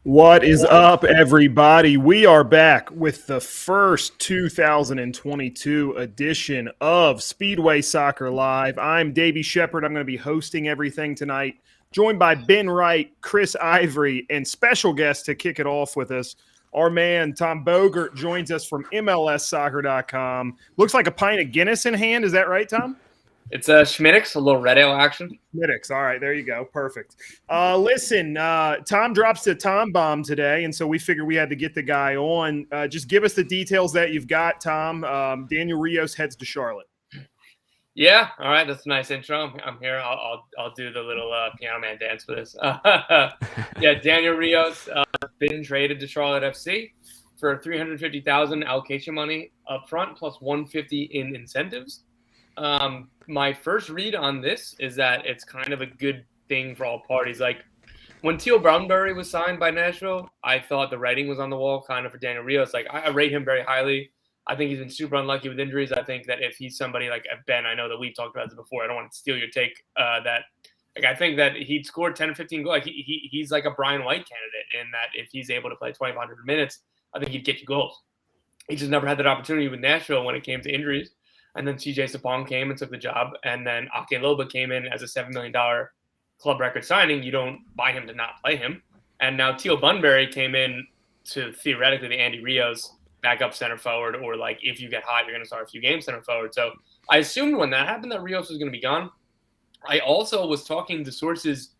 What is up, everybody? We are back with the first 2022 edition of Speedway Soccer Live. I'm Davey Shepard. I'm going to be hosting everything tonight, joined by Ben Wright, Chris Ivory, and special guest to kick it off with us. Our man, Tom Bogert, joins us from MLSsoccer.com. Looks like a pint of Guinness in hand. Is that right, Tom? It's a Schmittix, a little red ale action. Schmittix. All right, there you go. Perfect. Listen, Tom drops the Tom bomb today, and so we figured we had to get the guy on. Just give us the details that you've got, Tom. Daniel Rios heads to Charlotte. Yeah, all right, that's a nice intro. I'm here. I'll do the little piano man dance for this. Yeah, Daniel Rios been traded to Charlotte FC for $350,000 allocation money up front plus $150 in incentives. My first read on this is that it's kind of a good thing for all parties. Like when Teal Brownberry was signed by Nashville, I thought the writing was on the wall kind of for Daniel Rios. Like I rate him very highly. I think he's been super unlucky with injuries. I think that if he's somebody like Ben, I know that we've talked about this before. I don't want to steal your take. I think that he'd scored 10 or 15 goals. Like he's like a Brian White candidate in that if he's able to play 2,500 minutes, I think he'd get you goals. He just never had that opportunity with Nashville when it came to injuries. And then TJ Sapong came and took the job. And then Ake Loba came in as a $7 million club record signing. You don't buy him to not play him. And now Teal Bunbury came in to theoretically the Andy Rios backup center forward, or like if you get hot, you're going to start a few games center forward. So I assumed when that happened that Rios was going to be gone. I also was talking to sources,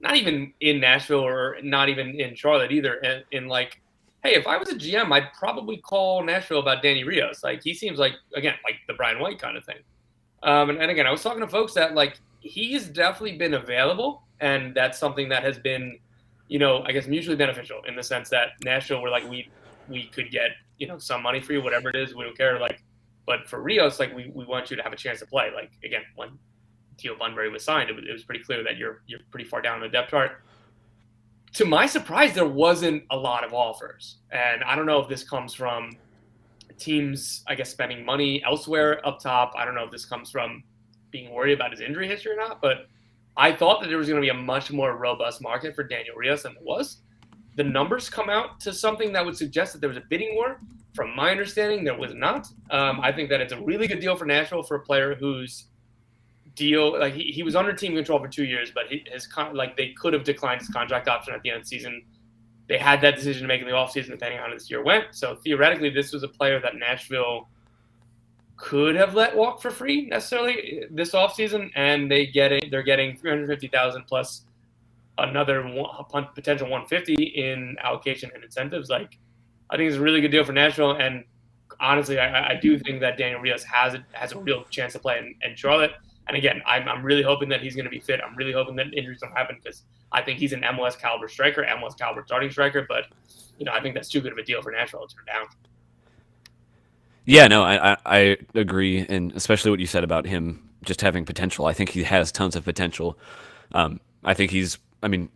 not even in Nashville or not even in Charlotte either, in like, hey, if I was a GM, I'd probably call Nashville about Danny Rios. Like, he seems like, again, like the Brian White kind of thing. And again, I was talking to folks that, like, he's definitely been available, and that's something that has been, I guess mutually beneficial in the sense that Nashville were like, we could get, some money for you, whatever it is, we don't care. Like, but for Rios, like, we want you to have a chance to play. Like, again, when Teal Bunbury was signed, it was pretty clear that you're pretty far down the depth chart. To my surprise, there wasn't a lot of offers. And I don't know if this comes from teams, I guess, spending money elsewhere up top. I don't know if this comes from being worried about his injury history or not. But I thought that there was going to be a much more robust market for Daniel Rios than there was. The numbers come out to something that would suggest that there was a bidding war. From my understanding, there was not. I think that it's a really good deal for Nashville for a player who's deal, like he was under team control for 2 years, but they could have declined his contract option at the end of the season. They had that decision to make in the offseason depending on how this year went. So theoretically, this was a player that Nashville could have let walk for free necessarily this offseason, and they're getting $350,000 plus another potential $150 in allocation and incentives. Like, I think it's a really good deal for Nashville, and honestly, I do think that Daniel Rios has a real chance to play in Charlotte. And again, I'm really hoping that he's going to be fit. I'm really hoping that injuries don't happen because I think he's an MLS caliber striker, MLS caliber starting striker. But, I think that's too good of a deal for Nashville to turn down. Yeah, no, I agree. And especially what you said about him just having potential. I think he has tons of potential. I think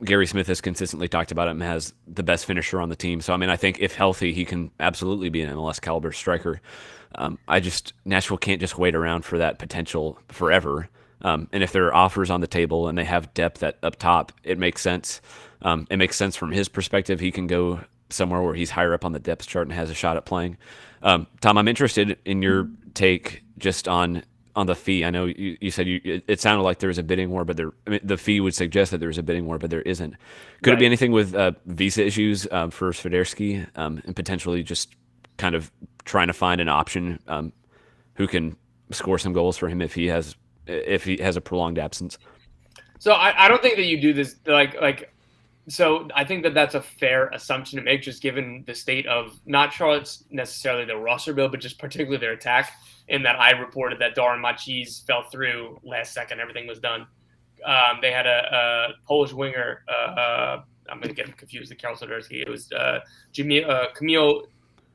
Gary Smith has consistently talked about him as the best finisher on the team. So, I think if healthy, he can absolutely be an MLS caliber striker. Nashville can't just wait around for that potential forever. And if there are offers on the table and they have depth up top, it makes sense. It makes sense from his perspective. He can go somewhere where he's higher up on the depth chart and has a shot at playing. Tom, I'm interested in your take just on the fee. I know you said it sounded like there was a bidding war, but the fee would suggest that there was a bidding war, but there isn't. Could it be anything with visa issues for Swiderski and potentially just kind of trying to find an option who can score some goals for him if he has a prolonged absence? So I don't think that you do this so I think that that's a fair assumption to make, just given the state of not Charlotte's necessarily their roster build, but just particularly their attack. In that I reported that Darren Machiz fell through last second, everything was done. They had a Polish winger. I'm going to get him confused with Karol Swiderski. It was Kamil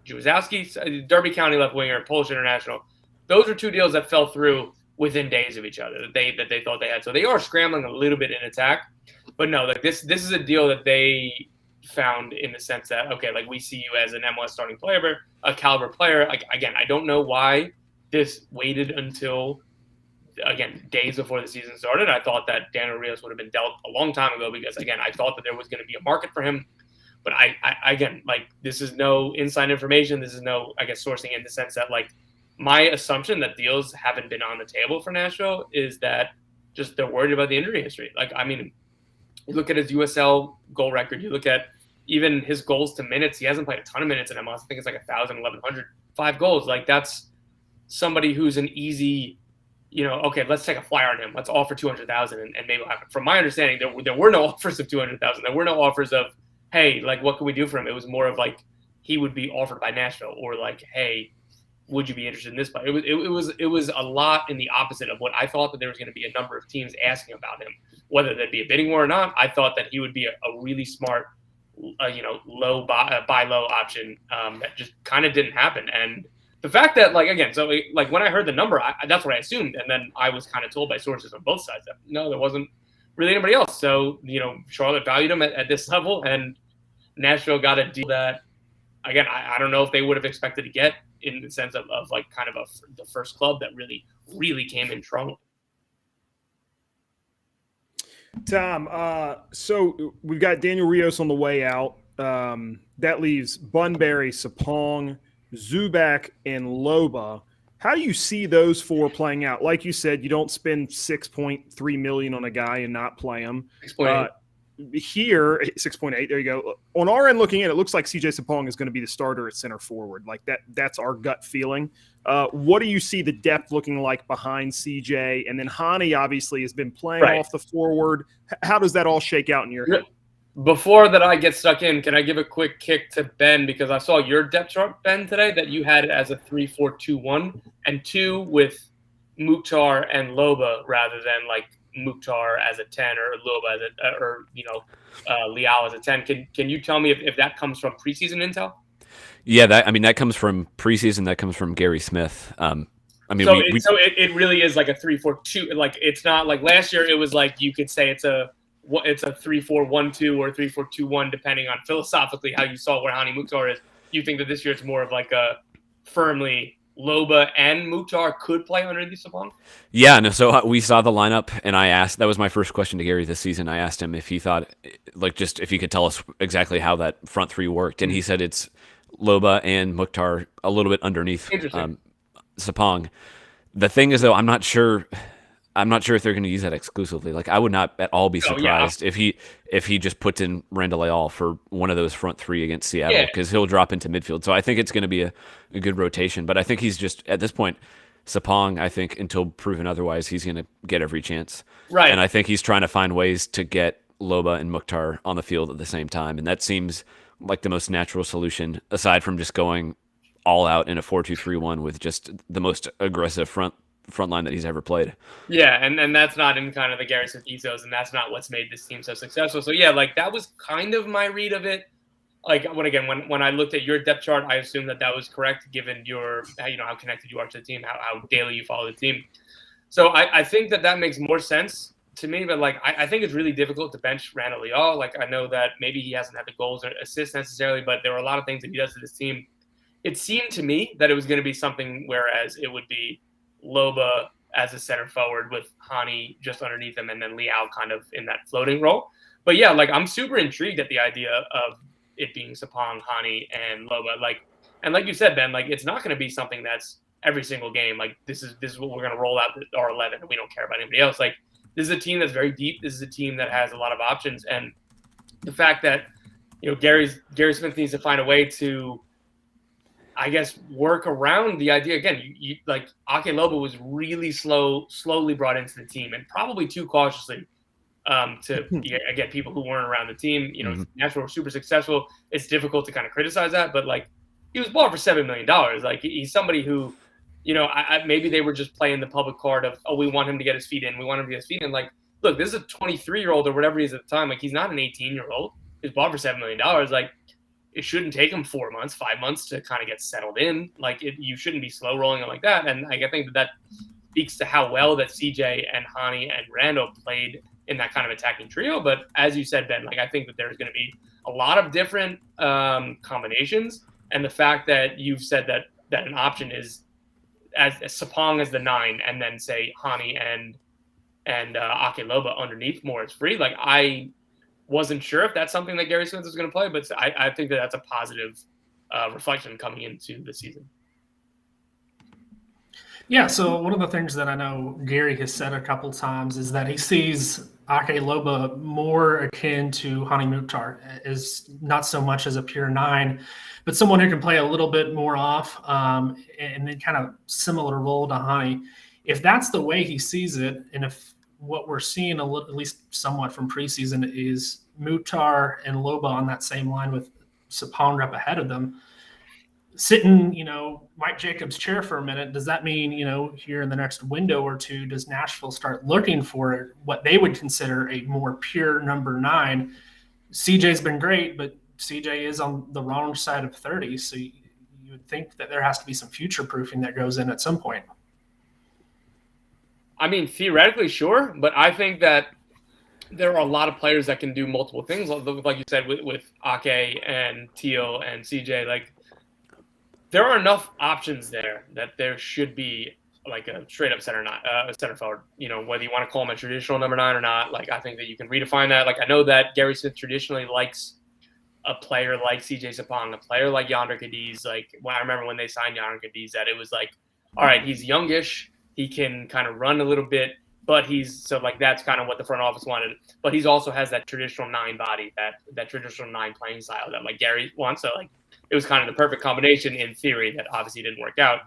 Juzowski, Derby County left winger, Polish international. Those are two deals that fell through within days of each other that they thought they had. So they are scrambling a little bit in attack. But no, like this is a deal that they found in the sense that, okay, like we see you as an MLS starting player, a caliber player. Like, again, I don't know why this waited until, again, days before the season started. I thought that Daniel Rios would have been dealt a long time ago because, again, I thought that there was going to be a market for him. But I again, like, this is no inside information. This is no, I guess, sourcing in the sense that, like, my assumption that deals haven't been on the table for Nashville is that just they're worried about the injury history. Like, I mean, you look at his USL goal record. You look at even his goals to minutes. He hasn't played a ton of minutes in MLS. I think it's like 1,000, 1,100, 5 goals. Like, that's somebody who's an easy, okay, let's take a flyer on him. Let's offer 200,000 and maybe we'll have it. From my understanding, there were no offers of 200,000. There were no offers of, hey, like, what can we do for him? It was more of like, he would be offered by Nashville, or like, hey, would you be interested in this player? It was a lot in the opposite of what I thought, that there was going to be a number of teams asking about him, whether there'd be a bidding war or not. I thought that he would be a really smart, low buy low option that just kind of didn't happen. And the fact that, like, again, so like when I heard the number, that's what I assumed, and then I was kind of told by sources on both sides that no, there wasn't really anybody else. So Charlotte valued him at this level, and Nashville got a deal that, again, I don't know if they would have expected to get, in the sense of like kind of the first club that really came in strong. Tom, so we've got Daniel Rios on the way out. That leaves Bunbury, Sapong, Zubak, and Loba. How do you see those 4 playing out? Like you said, you don't spend $6.3 million on a guy and not play him. Here, 6.8, there you go. On our end looking at it, looks like CJ Sapong is going to be the starter at center forward. Like that's our gut feeling. What do you see the depth looking like behind CJ? And then Hani obviously has been playing off the forward. How does that all shake out in your head? Before that I get stuck in, can I give a quick kick to Ben? Because I saw your depth chart, Ben, today, that you had it as a 3-4-2-1 and 2 with Mukhtar and Loba rather than like Mukhtar as a 10 or Loba as Leal as a 10. Can you tell me if that comes from preseason intel? Yeah, that comes from preseason. That comes from Gary Smith. It really is like a 3-4-2. Like, it's not like last year. It was like you could say it's a 3-4-1-2 or 3-4-2-1, depending on philosophically how you saw where Hani Mukhtar is. You think that this year it's more of like a firmly Loba and Mukhtar could play underneath Sapong? Yeah, no. So we saw the lineup, and I asked. That was my first question to Gary this season. I asked him if he thought, like, just if he could tell us exactly how that front three worked, and he said it's Loba and Mukhtar a little bit underneath Sapong. The thing is, though, I'm not sure if they're going to use that exclusively. Like, I would not at all be surprised if he just puts in Randall Leal for one of those front 3 against Seattle, because he'll drop into midfield. So I think it's going to be a good rotation. But I think he's just, at this point, Sapong, I think, until proven otherwise, he's going to get every chance. Right. And I think he's trying to find ways to get Loba and Mukhtar on the field at the same time. And that seems like the most natural solution, aside from just going all out in a 4-2-3-1 with just the most aggressive front line that he's ever played. Yeah, and that's not in kind of the Gary Smith ethos, and that's not what's made this team so successful. So yeah, like, that was kind of my read of it. Like, when I looked at your depth chart, I assumed that was correct, given your how connected you are to the team, how daily you follow the team. So I think that makes more sense to me. But like, I think it's really difficult to bench Randall Leal. Like, I know that maybe he hasn't had the goals or assists necessarily, but there were a lot of things that he does to this team. It seemed to me that it was going to be something whereas it would be Loba as a center forward with Hani just underneath him, and then Leal kind of in that floating role. But yeah, like, I'm super intrigued at the idea of it being Sapong, Hani, and Loba. Like, and like you said, Ben, like, it's not going to be something that's every single game. Like, this is what we're going to roll out our 11, and we don't care about anybody else. Like, this is a team that's very deep. This is a team that has a lot of options, and the fact that Gary Smith needs to find a way to, I guess, work around the idea. Again, you like, Ake Loba was really slowly brought into the team, and probably too cautiously to again, people who weren't around the team. Nashville were super successful. It's difficult to kind of criticize that, but like, he was bought for $7 million. Like, he's somebody who, maybe they were just playing the public card of, oh, we want him to get his feet in. We want him to get his feet in. Like, look, this is a 23-year-old or whatever he is at the time. Like, he's not an 18-year-old. He's bought for $7 million. Like, it shouldn't take him 4 months, 5 months to kind of get settled in. Like, you shouldn't be slow rolling him like that. And I think that speaks to how well that CJ and Hani and Randall played in that kind of attacking trio. But as you said, Ben, like, I think that there's going to be a lot of different combinations. And the fact that you've said that an option is as Sapong as the 9, and then say Hani and Ake Loba underneath more is free. Like, wasn't sure if that's something that Gary Smith was going to play, but I think that that's a positive reflection coming into the season. Yeah, so one of the things that I know Gary has said a couple times is that he sees Ake Loba more akin to Hani Mukhtar, is not so much as a pure 9, but someone who can play a little bit more off and then kind of similar role to Hani. If that's the way he sees it, and if what we're seeing at least somewhat from preseason is Mukhtar and Loba on that same line with Sapong up ahead of them, sitting, Mike Jacobs' chair for a minute, does that mean, here in the next window or two, does Nashville start looking for what they would consider a more pure number 9? CJ's been great, but CJ is on the wrong side of 30, so you would think that there has to be some future proofing that goes in at some point. I mean, theoretically, sure, but I think that there are a lot of players that can do multiple things, like you said, with Ake and Teal and CJ. Like, there are enough options there that there should be like a straight up center forward. Whether you want to call him a traditional number 9 or not, like I think that you can redefine that. Like I know that Gary Smith traditionally likes a player like CJ Sapong, a player like Yonder Cadiz. Like when I remember when they signed Yonder Cadiz, that it was like, all right, he's youngish, he can kind of run a little bit, but that's kind of what the front office wanted. But he's also has that traditional 9 body, that traditional 9 playing style that like Gary wants. So like, it was kind of the perfect combination in theory that obviously didn't work out.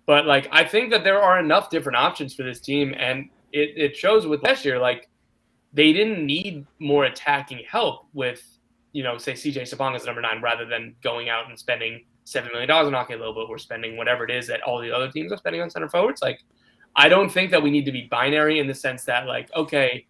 But like, I think that there are enough different options for this team. And it shows with last year, like they didn't need more attacking help with, say CJ Sapong as number 9, rather than going out and spending $7 million on Ake Loba or spending whatever it is that all the other teams are spending on center forwards. Like, I don't think that we need to be binary in the sense that like, okay,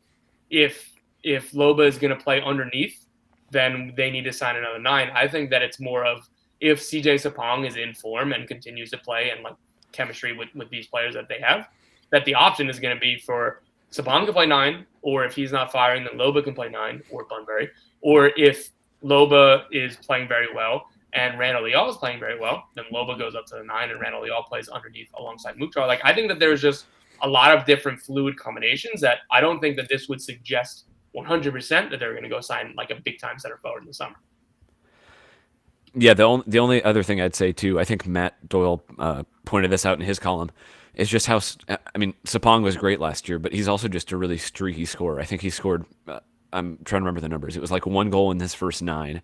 if Loba is going to play underneath, then they need to sign another 9. I think that it's more of if CJ Sapong is in form and continues to play and like chemistry with these players that they have, that the option is going to be for Sapong to play 9, or if he's not firing, then Loba can play 9 or Bunbury. Or if Loba is playing very well and Randall Leal is playing very well, then Loba goes up to the 9 and Randall Leal plays underneath alongside Mukhtar. Like I think that there's just a lot of different fluid combinations that I don't think that this would suggest 100% that they're going to go sign like a big time center forward in the summer. Yeah, the only other thing I'd say too, I think Matt Doyle pointed this out in his column, is just how Sapong was great last year, but he's also just a really streaky scorer. I think he scored. I'm trying to remember the numbers. It was like 1 goal in his first 9,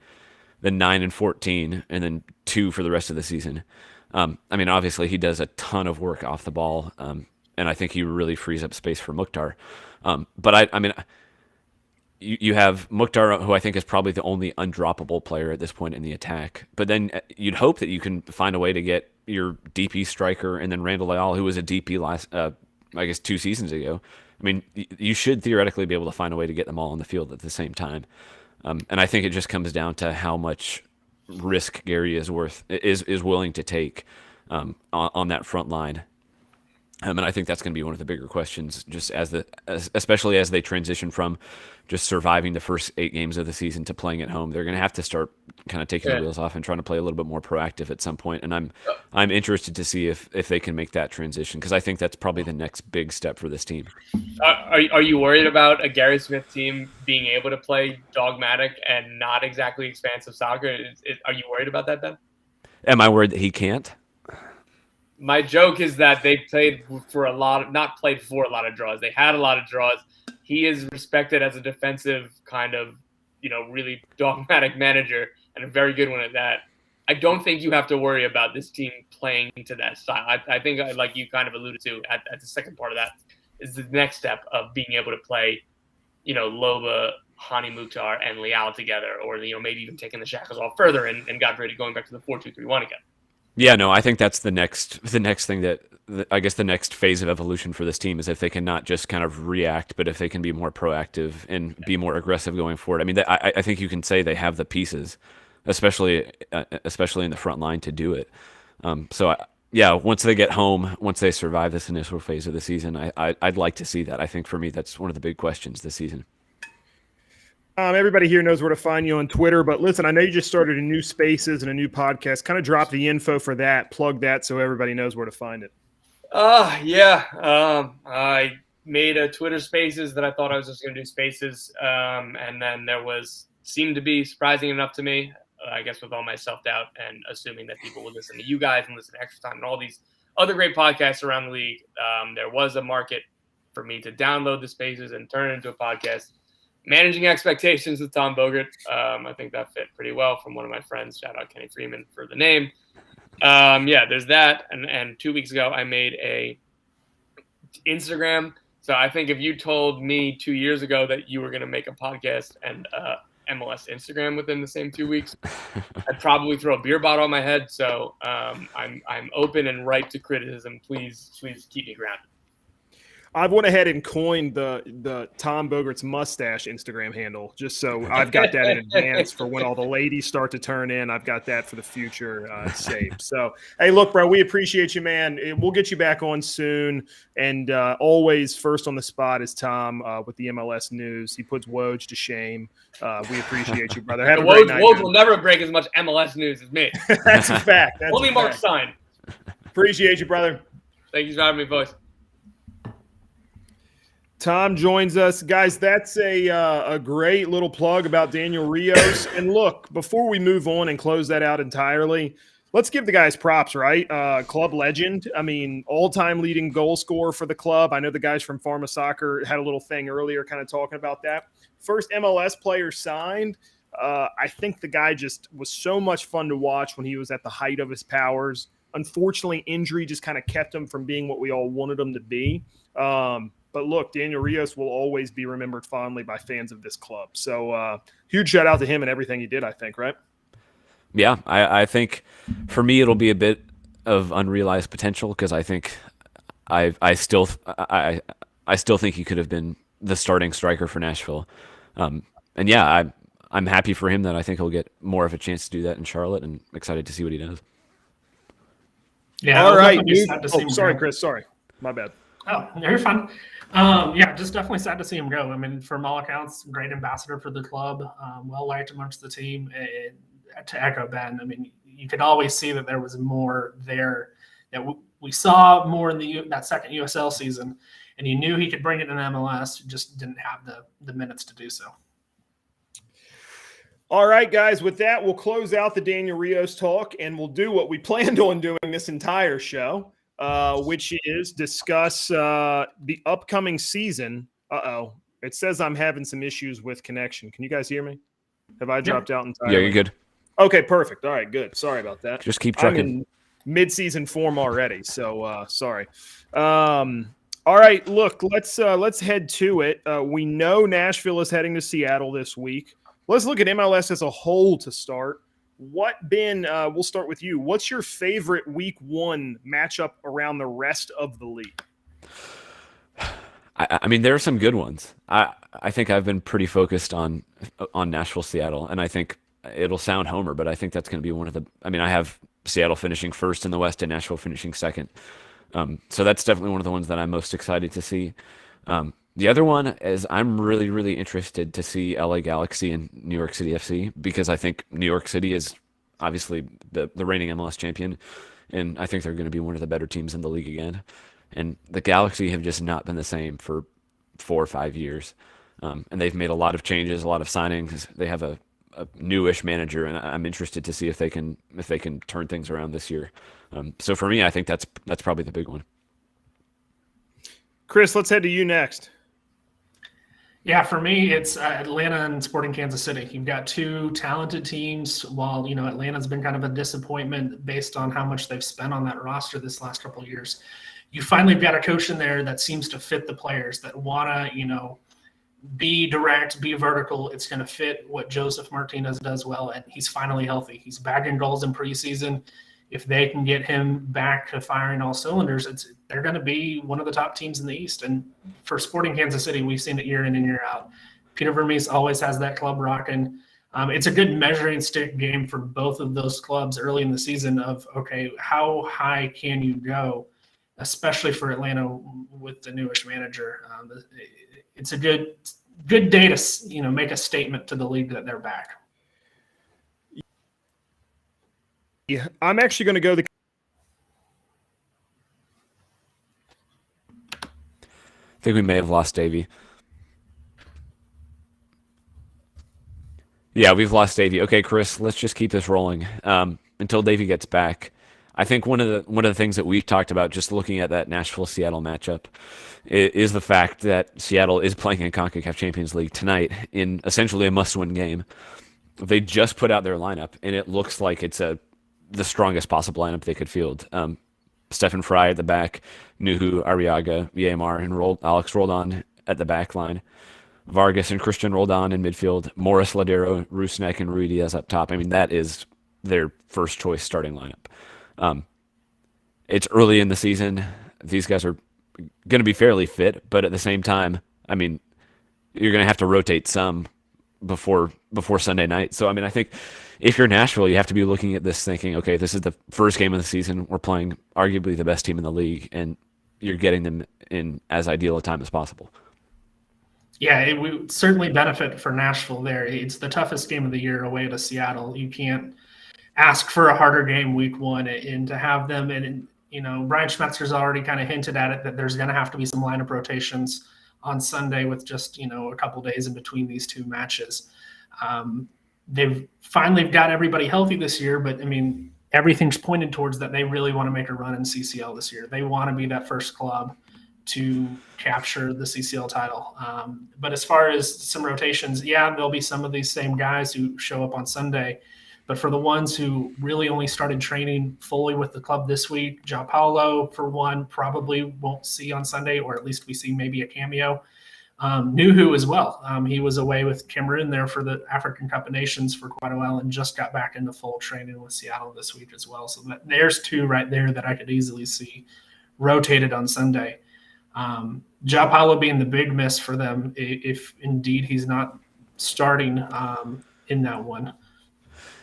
then 9 and 14, and then 2 for the rest of the season. Obviously he does a ton of work off the ball, and I think he really frees up space for Mukhtar. But you have Mukhtar, who I think is probably the only undroppable player at this point in the attack. But then you'd hope that you can find a way to get your DP striker and then Randall Leal, who was a DP last, 2 seasons ago. You should theoretically be able to find a way to get them all on the field at the same time. And I think it just comes down to how much risk Gary is willing to take on that front line. And I think that's going to be one of the bigger questions, just especially as they transition from just surviving the first 8 games of the season to playing at home. They're going to have to start kind of taking the wheels off and trying to play a little bit more proactive at some point. And I'm interested to see if they can make that transition, because I think that's probably the next big step for this team. Are you worried about a Gary Smith team being able to play dogmatic and not exactly expansive soccer? Are you worried about that, Ben? Am I worried that he can't? My joke is that they played for not played for a lot of draws. They had a lot of draws. He is respected as a defensive kind of, really dogmatic manager, and a very good one at that. I don't think you have to worry about this team playing to that style. I think, like you kind of alluded to at the second part of that, is the next step of being able to play, Loba, Hani Mukhtar, and Leal together, or, maybe even taking the shackles off further and God forbid going back to the 4-2-3-1 again. Yeah, no, I think that's the next thing that I guess the next phase of evolution for this team is if they can not just kind of react, but if they can be more proactive and be more aggressive going forward. I think you can say they have the pieces, especially in the front line, to do it. Once they get home, once they survive this initial phase of the season, I'd like to see that. I think for me, that's one of the big questions this season. Everybody here knows where to find you on Twitter, but listen, I know you just started a new Spaces and a new podcast. Kind of drop the info for that, plug that so everybody knows where to find it. I made a Twitter Spaces that I thought I was just going to do Spaces, and then there seemed to be, surprising enough to me, I guess with all my self-doubt and assuming that people would listen to you guys and listen to Extra Time and all these other great podcasts around the league, there was a market for me to download the Spaces and turn it into a podcast. Managing Expectations with Tom Bogert. I think that fit pretty well from one of my friends. Shout out Kenny Freeman for the name. There's that. And 2 weeks ago, I made a Instagram. So I think if you told me 2 years ago that you were going to make a podcast and MLS Instagram within the same 2 weeks, I'd probably throw a beer bottle on my head. So I'm open and ripe to criticism. Please keep me grounded. I went ahead and coined the Tom Bogert's mustache Instagram handle, just so I've got that in advance for when all the ladies start to turn in. I've got that for the future saved. So, hey, look, bro, we appreciate you, man. We'll get you back on soon. And always first on the spot is Tom with the MLS news. He puts Woj to shame. We appreciate you, brother. Have a great night. Woj will never break as much MLS news as me. That's a fact. That's Only a Mark fact. Stein. Appreciate you, brother. Thank you for having me, boys. Tom joins us. Guys, that's a great little plug about Daniel Rios. And look, before we move on and close that out entirely, let's give the guys props, right? Club legend. I mean, all-time leading goal scorer for the club. I know the guys from Pharma Soccer had a little thing earlier kind of talking about that. First MLS player signed. I think the guy just was so much fun to watch when he was at the height of his powers. Unfortunately, injury just kind of kept him from being what we all wanted him to be. But look, Daniel Rios will always be remembered fondly by fans of this club. So huge shout out to him and everything he did, I think, right? Yeah, I think for me it'll be a bit of unrealized potential because I think I still think he could have been the starting striker for Nashville. And yeah, I'm happy for him that I think he'll get more of a chance to do that in Charlotte and excited to see what he does. Yeah. All right. Sorry, Chris. Sorry. My bad. Oh, you're fine. Just definitely sad to see him go. I mean, from all accounts, great ambassador for the club, well liked amongst the team. And to echo Ben, I mean, you could always see that there was more there. That we saw more in that second USL season, and you knew he could bring it in MLS. Just didn't have the minutes to do so. All right, guys. With that, we'll close out the Daniel Rios talk, and we'll do what we planned on doing this entire show. Which is discuss the upcoming season. It says I'm having some issues with connection. Can you guys hear me? Have I dropped out entirely? Yeah, you're good. Okay, perfect. All right, good. Sorry about that. Just keep I'm trucking. in mid-season form already, so sorry. All right, look, let's head to it. We know Nashville is heading to Seattle this week. Let's look at MLS as a whole to start. Ben, we'll start with you. What's your favorite week one matchup around the rest of the league? I mean, there are some good ones. I think I've been pretty focused on Nashville, Seattle, and I think it'll sound homer, but I think that's going to be one of the. I mean, I have Seattle finishing first in the West and Nashville finishing second. So that's definitely one of the ones that I'm most excited to see. The other one is I'm really, really interested to see LA Galaxy and New York City FC because I think New York City is obviously the reigning MLS champion, and I think they're going to be one of the better teams in the league again. And the Galaxy have just not been the same for 4 or 5 years, and they've made a lot of changes, a lot of signings. They have a newish manager, and I'm interested to see if they can turn things around this year. So for me, I think that's probably the big one. Chris, let's head to you next. Yeah, for me, it's Atlanta and Sporting Kansas City. You've got two talented teams. While Atlanta's been kind of a disappointment based on how much they've spent on that roster this last couple of years, you finally got a coach in there that seems to fit the players that want to, be direct, be vertical. It's going to fit what Joseph Martinez does well, and he's finally healthy. He's bagging goals in preseason. If they can get him back to firing all cylinders, they're going to be one of the top teams in the East. And for Sporting Kansas City, we've seen it year in and year out. Peter Vermees always has that club rocking. It's a good measuring stick game for both of those clubs early in the season of, okay, how high can you go, especially for Atlanta with the newish manager. It's a good day to make a statement to the league that they're back. Yeah, I'm actually going to go think we may have lost Davey. Yeah, we've lost Davey. Okay, Chris, let's just keep this rolling until Davey gets back. I think one of the things that we've talked about, just looking at that Nashville-Seattle matchup, is the fact that Seattle is playing in CONCACAF Champions League tonight in essentially a must-win game. They just put out their lineup, and it looks like it's the strongest possible lineup they could field. Stefan Fry at the back, Nuhu, Arriaga, Yamar, and Alex Roldan at the back line. Vargas and Christian Roldan in midfield. Morris, Ladero, Rusnek, and Rui Diaz up top. I mean, that is their first choice starting lineup. It's early in the season. These guys are going to be fairly fit, but at the same time, I mean, you're going to have to rotate some before Sunday night. So, I mean, I think if you're Nashville, you have to be looking at this thinking, okay, this is the first game of the season. We're playing arguably the best team in the league, and you're getting them in as ideal a time as possible. Yeah, it would certainly benefit for Nashville there. It's the toughest game of the year away to Seattle. You can't ask for a harder game week one, and to have them, and Brian Schmetzer's already kind of hinted at it that there's going to have to be some lineup rotations on Sunday with just a couple days in between these two matches. They've finally got everybody healthy this year, but I mean, everything's pointed towards that they really want to make a run in CCL this year. They want to be that first club to capture the CCL title. But as far as some rotations, yeah, there'll be some of these same guys who show up on Sunday. But for the ones who really only started training fully with the club this week, João Paulo, for one, probably won't see on Sunday, or at least we see maybe a cameo. Nuhu as well. He was away with Cameroon there for the African Cup of Nations for quite a while and just got back into full training with Seattle this week as well. So there's two right there that I could easily see rotated on Sunday. João Paulo being the big miss for them if indeed he's not starting in that one.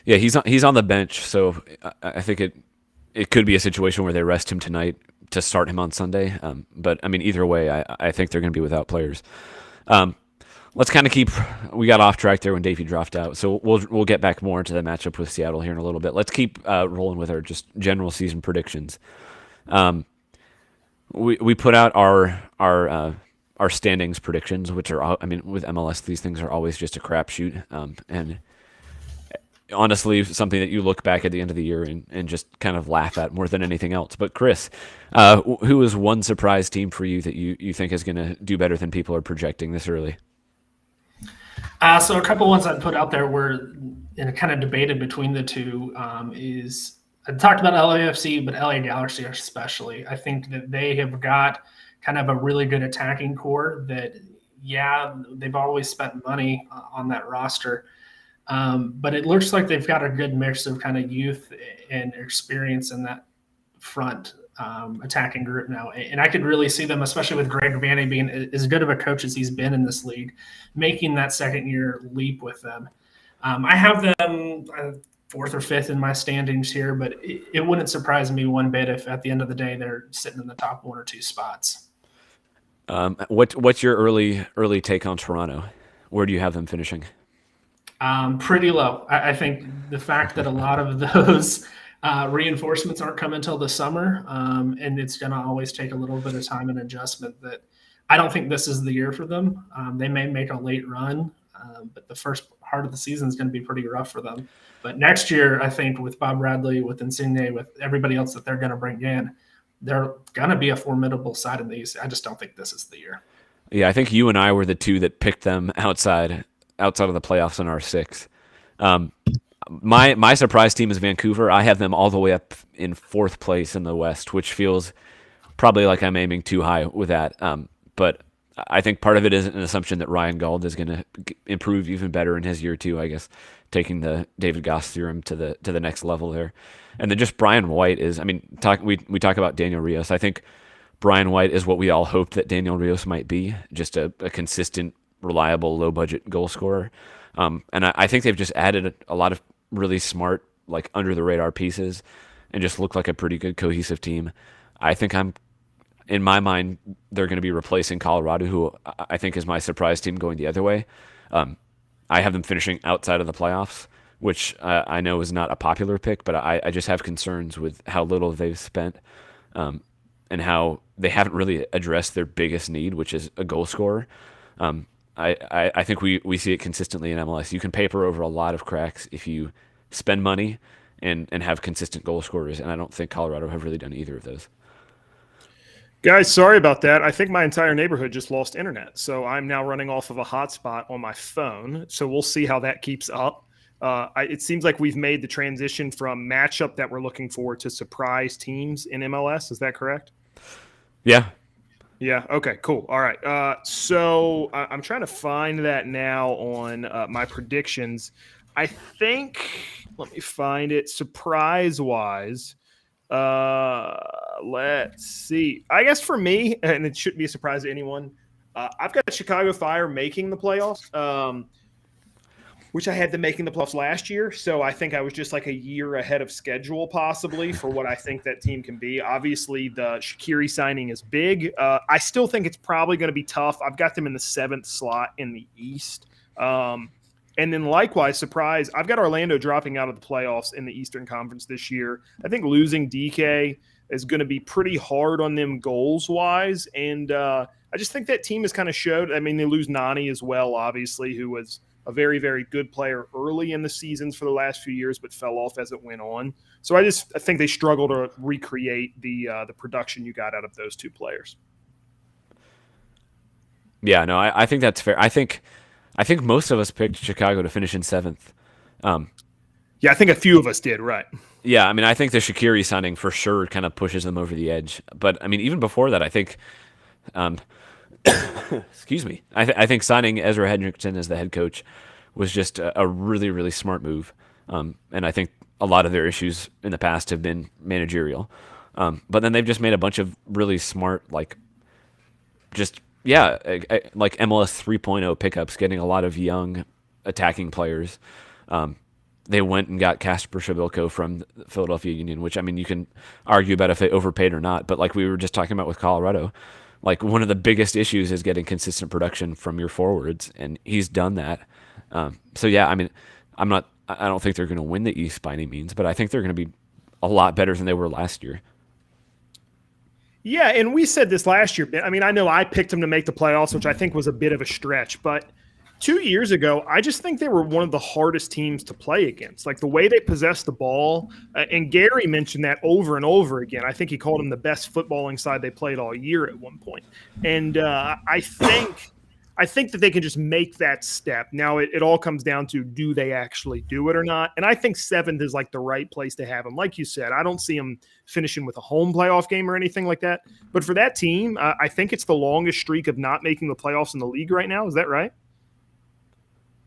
Yeah, he's on the bench, so I think it could be a situation where they rest him tonight to start him on Sunday. But I mean, either way, I think they're going to be without players. Let's kind of we got off track there when Davey dropped out, so we'll get back more into the matchup with Seattle here in a little bit. Let's keep rolling with our just general season predictions. We put out our standings predictions, which are, I mean, with MLS, these things are always just a crapshoot, and honestly, something that you look back at the end of the year and just kind of laugh at more than anything else. But Chris, who is one surprise team for you that you think is going to do better than people are projecting this early? So a couple ones I'd put out there were kind of debated between the two. Is I talked about LAFC, but LA Galaxy especially. I think that they have got kind of a really good attacking core that, yeah, they've always spent money on that roster. But it looks like they've got a good mix of kind of youth and experience in that front attacking group now. And I could really see them, especially with Greg Vanny being as good of a coach as he's been in this league, making that second-year leap with them. I have them fourth or fifth in my standings here, but it wouldn't surprise me one bit if at the end of the day they're sitting in the top one or two spots. What's your early take on Toronto? Where do you have them finishing? Pretty low. I think the fact that a lot of those reinforcements aren't coming until the summer, and it's going to always take a little bit of time and adjustment, that I don't think this is the year for them. They may make a late run, but the first part of the season is going to be pretty rough for them. But next year, I think with Bob Bradley, with Insigne, with everybody else that they're going to bring in, they're going to be a formidable side in the East. I just don't think this is the year. Yeah, I think you and I were the two that picked them outside of the playoffs in our six. My surprise team is Vancouver. I have them all the way up in fourth place in the West, which feels probably like I'm aiming too high with that. But I think part of it is an assumption that Ryan Gauld is going to improve even better in his year two, I guess, taking the David Goss theorem to the next level there. And then just Brian White is, I mean, we talk about Daniel Rios. I think Brian White is what we all hoped that Daniel Rios might be, just a consistent, reliable, low-budget goal scorer. And I think they've just added a lot of really smart, like under-the-radar pieces and just look like a pretty good cohesive team. I think in my mind, they're going to be replacing Colorado, who I think is my surprise team going the other way. I have them finishing outside of the playoffs, which I know is not a popular pick, but I just have concerns with how little they've spent. and how they haven't really addressed their biggest need, which is a goal scorer. I think we see it consistently in MLS. You can paper over a lot of cracks if you spend money and have consistent goal scorers, and I don't think Colorado have really done either of those. Guys, sorry about that. I think my entire neighborhood just lost internet, so I'm now running off of a hotspot on my phone. So we'll see how that keeps up. It seems like we've made the transition from matchup that we're looking for to surprise teams in MLS. Is that correct? Yeah. Yeah. Okay, cool. All right. So I'm trying to find that now on my predictions. I think, let me find it surprise-wise. Let's see. I guess for me, and it shouldn't be a surprise to anyone, I've got Chicago Fire making the playoffs, which I had them making the playoffs last year. So I think I was just like a year ahead of schedule, possibly, for what I think that team can be. Obviously, the Shaqiri signing is big. I still think it's probably going to be tough. I've got them in the 7th slot in the East. And then likewise, surprise, I've got Orlando dropping out of the playoffs in the Eastern Conference this year. I think losing DK is going to be pretty hard on them goals-wise. And I just think that team has kind of showed. I mean, they lose Nani as well, obviously, who was a very, very good player early in the seasons for the last few years, but fell off as it went on. So I think they struggle to recreate the production you got out of those two players. Yeah, no, I think that's fair. I think most of us picked Chicago to finish in 7th. Yeah, I think a few of us did, right? Yeah, I mean, I think the Shaqiri signing for sure kind of pushes them over the edge. But I mean, even before that, I think, excuse me, I think signing Ezra Hendrickson as the head coach was just a really, really smart move. And I think a lot of their issues in the past have been managerial. But then they've just made a bunch of really smart, like MLS 3.0 pickups, getting a lot of young attacking players. They went and got Kasper Shabilko from the Philadelphia Union, which, I mean, you can argue about if they overpaid or not. But like we were just talking about with Colorado, like one of the biggest issues is getting consistent production from your forwards, and he's done that. So yeah, I mean, I don't think they're going to win the East by any means, but I think they're going to be a lot better than they were last year. Yeah, and we said this last year. I mean, I know I picked them to make the playoffs, which I think was a bit of a stretch, but 2 years ago, I just think they were one of the hardest teams to play against. Like the way they possessed the ball, and Gary mentioned that over and over again. I think he called them the best footballing side they played all year at one point. And I think that they can just make that step. Now, it all comes down to, do they actually do it or not? And I think 7th is like the right place to have them. Like you said, I don't see them finishing with a home playoff game or anything like that. But for that team, I think it's the longest streak of not making the playoffs in the league right now. Is that right?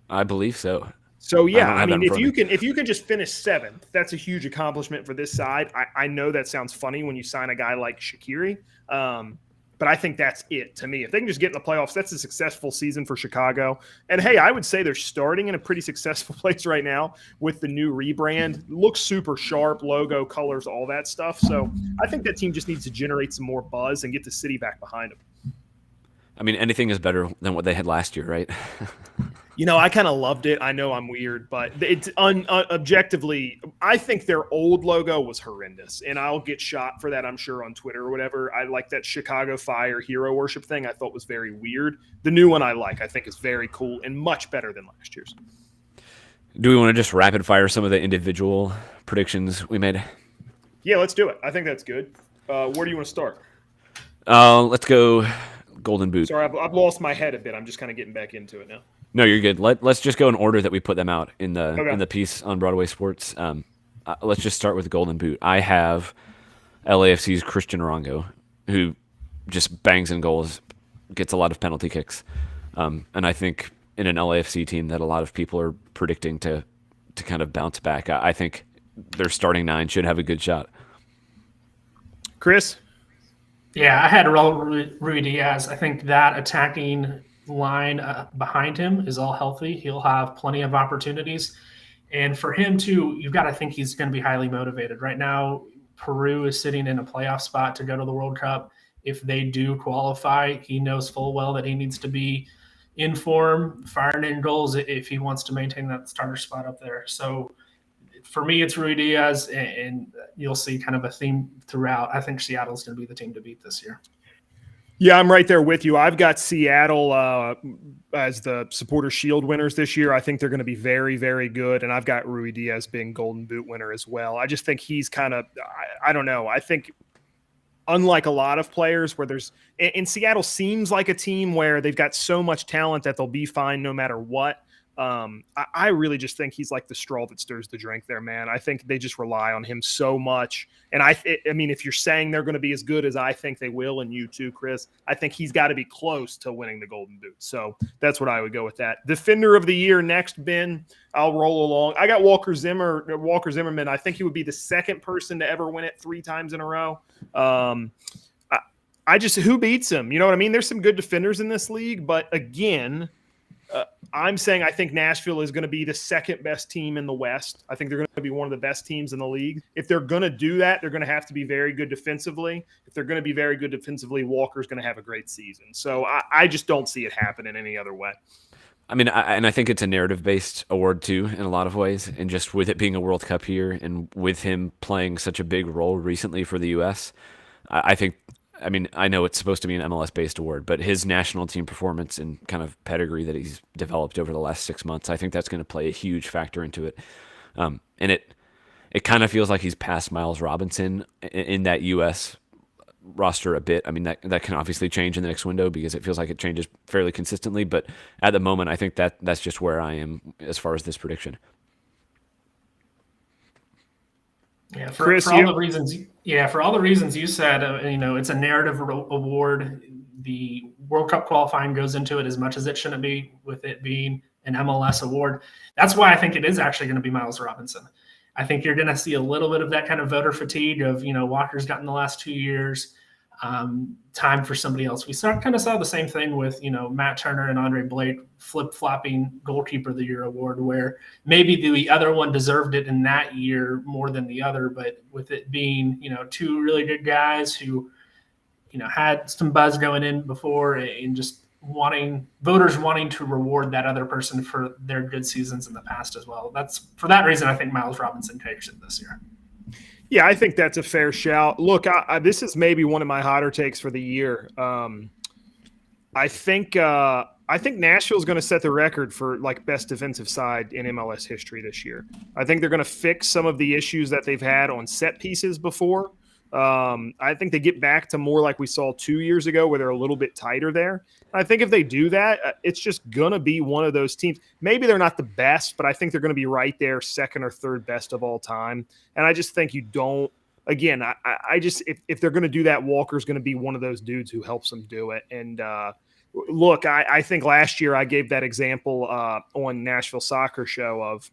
I believe so. So yeah, I mean, if you can just finish 7th, that's a huge accomplishment for this side. I know that sounds funny when you sign a guy like Shaqiri, but I think that's it to me. If they can just get in the playoffs, that's a successful season for Chicago. And hey, I would say they're starting in a pretty successful place right now with the new rebrand. Looks super sharp, logo, colors, all that stuff. So I think that team just needs to generate some more buzz and get the city back behind them. I mean, anything is better than what they had last year, right? You know, I kind of loved it. I know I'm weird, but it's objectively, I think their old logo was horrendous, and I'll get shot for that, I'm sure, on Twitter or whatever. I like that Chicago Fire hero worship thing. I thought was very weird. The new one I think is very cool and much better than last year's. Do we want to just rapid fire some of the individual predictions we made? Yeah, let's do it. I think that's good. Where do you want to start? Let's go Golden Boot. Sorry, I've lost my head a bit. I'm just kind of getting back into it now. No, you're good. Let's just go in order that we put them out in the piece on Broadway Sports. Let's just start with Golden Boot. I have LAFC's Christian Arango, who just bangs in goals, gets a lot of penalty kicks, and I think in an LAFC team that a lot of people are predicting to kind of bounce back. I think their starting 9 should have a good shot. Chris? Yeah, I had Raul Ruidiaz. I think that attacking line behind him is all healthy. He'll have plenty of opportunities. And for him, too, you've got to think he's going to be highly motivated. Right now, Peru is sitting in a playoff spot to go to the World Cup. If they do qualify, he knows full well that he needs to be in form, firing in goals if he wants to maintain that starter spot up there. So for me, it's Ruidiaz, and you'll see kind of a theme throughout. I think Seattle's going to be the team to beat this year. Yeah, I'm right there with you. I've got Seattle as the Supporter Shield winners this year. I think they're going to be very, very good. And I've got Rui Diaz being Golden Boot winner as well. I just think he's kind of, I don't know. I think unlike a lot of players where in Seattle seems like a team where they've got so much talent that they'll be fine no matter what. I really just think he's like the straw that stirs the drink there, man. I think they just rely on him so much. And I mean, if you're saying they're going to be as good as I think they will, and you too, Chris, I think he's got to be close to winning the Golden Boot. So that's what I would go with that. Defender of the year next, Ben, I'll roll along. I got Walker Zimmerman. I think he would be the second person to ever win it 3 times in a row. I just, who beats him? You know what I mean? There's some good defenders in this league, but again, I'm saying I think Nashville is going to be the second best team in the West. I think they're going to be one of the best teams in the league. If they're going to do that, they're going to have to be very good defensively. If they're going to be very good defensively, Walker's going to have a great season. So I just don't see it happening any other way. I mean, and I think it's a narrative-based award too in a lot of ways, and just with it being a World Cup year and with him playing such a big role recently for the U.S., I think – I mean, I know it's supposed to be an MLS-based award, but his national team performance and kind of pedigree that he's developed over the last 6 months, I think that's going to play a huge factor into it. And it kind of feels like he's past Miles Robinson in that U.S. roster a bit. I mean, that can obviously change in the next window because it feels like it changes fairly consistently. But at the moment, I think that's just where I am as far as this prediction. Yeah, for all the reasons. Yeah, for all the reasons you said, it's a narrative award. The World Cup qualifying goes into it as much as it shouldn't be, with it being an MLS award. That's why I think it is actually going to be Miles Robinson. I think you're going to see a little bit of that kind of voter fatigue of, Walker's gotten the last 2 years. Time for somebody else. We kind of saw the same thing with, Matt Turner and Andre Blake flip-flopping Goalkeeper of the Year award, where maybe the other one deserved it in that year more than the other, but with it being, 2 really good guys who, had some buzz going in before, and just voters wanting to reward that other person for their good seasons in the past as well. That's for that reason I think Miles Robinson takes it this year. Yeah, I think that's a fair shout. Look, this is maybe one of my hotter takes for the year. I think Nashville's going to set the record for best defensive side in MLS history this year. I think they're going to fix some of the issues that they've had on set pieces before. I think they get back to more like we saw 2 years ago, where they're a little bit tighter there. I think if they do that, it's just going to be one of those teams. Maybe they're not the best, but I think they're going to be right there, second or third best of all time. And I just think you don't – again, I just – if they're going to do that, Walker's going to be one of those dudes who helps them do it. And look, I think last year I gave that example on Nashville Soccer Show of